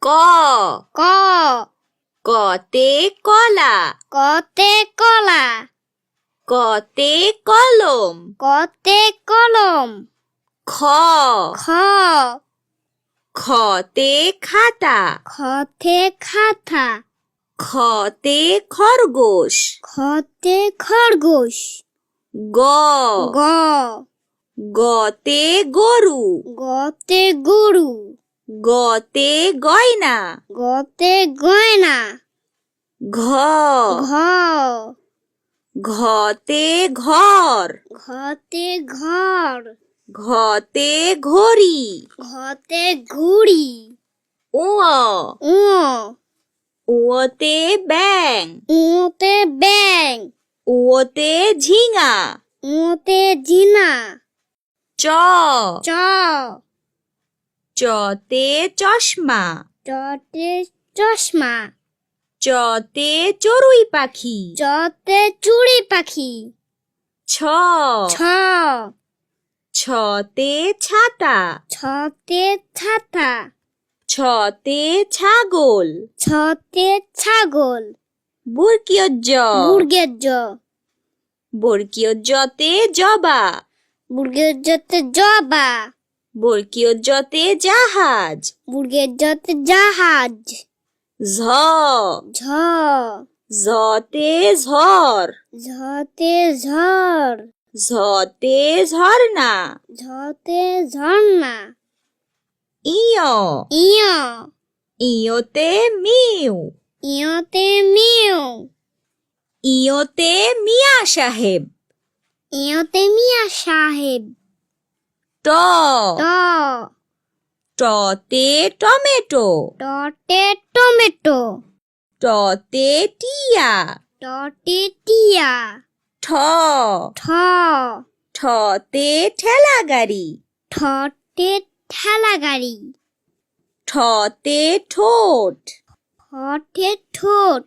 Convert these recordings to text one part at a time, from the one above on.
ক ক কতে কলা কতে কলা কতে কলম কতে কলম খ খ খতে খাতা খতে খাতা খতে খরগোশ খতে খরগোশ গ গ গতে গরু গতে গরু গতে গয়না গতে গয়না ঘ ঘ ঘতে ঘর ঘতে ঘর ঘতে ঘড়ি ঘতে ঘুড়ি উ উ উতে ব্যাং উতে ব্যাং উতে ঝিঙা উতে জিনা চ চ চতে চশমা চতে চশমা চতে চড়ুই পাখি চতে চুড়ি পাখি ছ ছ ছতে ছাতা ছতে ছাতা ছতে ছাগল ছতে ছাগল বর্গীয় জ বুর্গের জ বর্গীয় জতে জবা বুর্গের জতে জবা বর্গীয় জতে জাহাজ বুর্গের জতে জাহাজ ঝ ঝ ঝতে ঝড় ঝতে ঝড় ঝতে ঝর্ণা ঝতে ঝর্ণা ইয় ইয় ইয়তে মিউ ইয়তে মিউ ইয়তে মিয়া সাহেব ইয়তে মিয়া সাহেব ট ট টতে টমেটো টতে টমেটো টতে টিয়া টতে টিয়া ঠ ঠ ঠতে ঠেলা গাড়ি ঠতে ঠেলা গাড়ি ঠতে ঠোঁট ঠতে ঠোঁট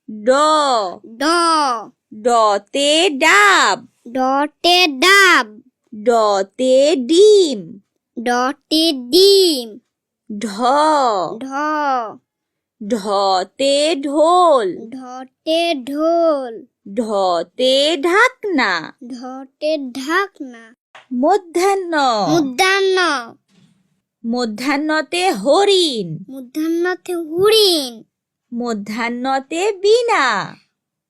ড ড ডতে ডাব ডতে ডাব ডতে ডিম ডতে ডিম ঢ ঢ ঢতে ঢোল ঢতে ঢোল ঢতে ঢাকনা ঢতে ঢাকনা মধ্যাহ্ন মধ্যাহ্ন মধ্যাহ্নতে হরিণ মধ্যাহ্নতে হরিণ মধ্যাহ্নতে বীণা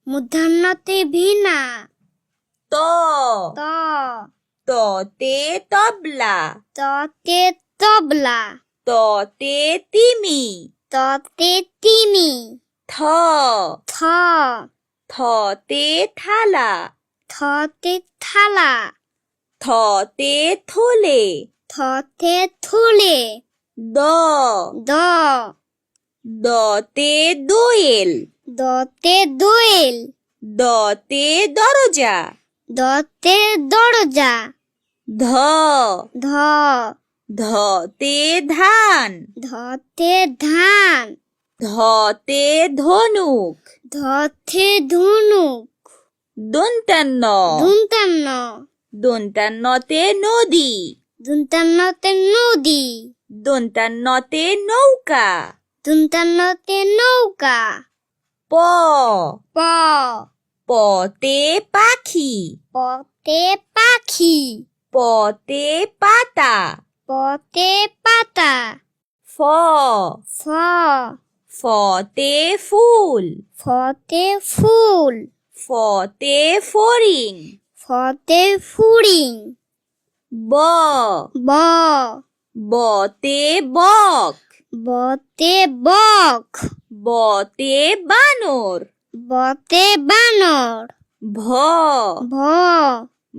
মধ্যাহ্নতে বীণা ত ত ততে তবলা ততে তবলা ততে তিমি ততে তিমি থ থ থতে থালা থতে থালা থতে থলে থতে থলে দ দ দতে দোয়েল দতে দোয়েল দতে দরজা দতে দরজা ধ ধ ধতে ধান ধতে ধান ধতে ধনুক ধতে ধনুক দন্তান্ন দুন্তান্ন দন্তান্নতে নদী দুন্তান্নতে নদী দন্তান্নতে নৌকা দুন্তান্নতে নৌকা প প পতে পাখি পতে পাখি পতে পাতা পতে পাতা ফ ফ ফতে ফুল ফতে ফুল ফতে ফড়িং ফতে ফুরিং ব ব বতে বক বতে বক বতে বানর বতে বানর ভ ভ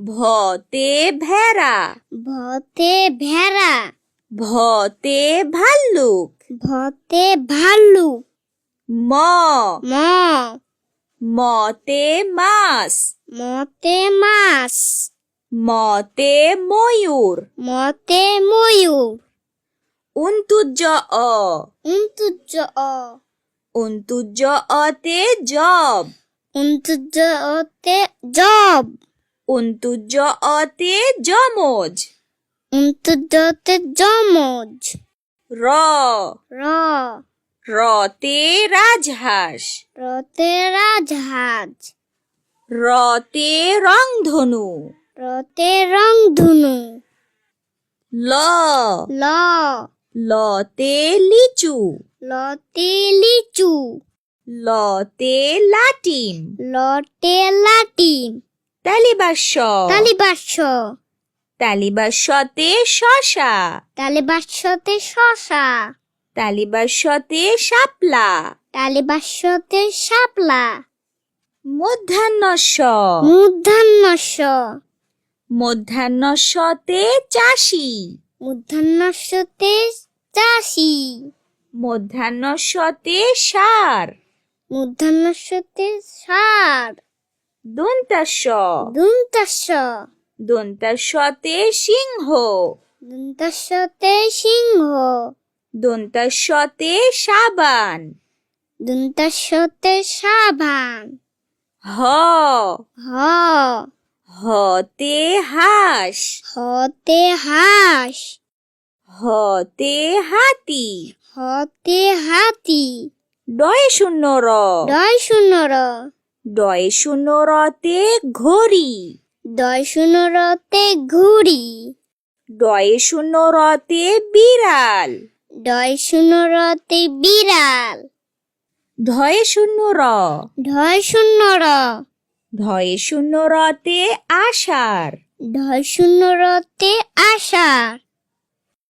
ভতে ভেড়া ভতে ভেড়া ভতে ভাল্লুক ভতে ভাল্লুক ম ম মতে মাছ মতে মাছ মতে ময়ূর মতে ময়ূর উন্তুজ অ উন্তুজ অ উন্তুজ অতে জব উন্তুজ অতে জব উন্তুজ অতে যমজ উন্তুজ অতে যমজ র র রতে রাজহাঁস রতে রাজহাঁস রতে রংধনু রতে রংধনু ল ল লতে লিচু লতে লিচু লতে লাটিম লতে লাটিম তালিবাস্য তালিবাস্য তালিবাস্যতে শশা তালিবাস্যতে শশা তালিবাস্যতে শাপলা তালিবাস্যতে শাপলা মধ্যাহ্নস্য মূর্ধন্যস্য মধ্যাহ্নস্যতে চাষি মূর্ধন্যস্যতে চাষি মধ্যাহ্নস্যতে সার মূর্ধন্যস্যতে ষাঁড় দন্তাস্য দন্তাস্য দন্তাস্যতে সিংহ দন্তাস্যতে সিংহ দন্তাস্যতে সাবান দন্তাস্যতে সাবান হ হ হতে হাঁস হতে হাঁস হতে হাতি হতে হাতি ডয় শূন্য র ডয় শূন্য র ডয় শূন্য রতে ঘড়ি ডয় শূন্য রতে ঘুড়ি ডয় শূন্য রতে বিড়াল ডয় শূন্য রতে বিড়াল ঢয় শূন্য র ঢয় শূন্য র ঢয় শূন্য রতে আষাঢ় ঢয় শূন্য রতে আষাঢ়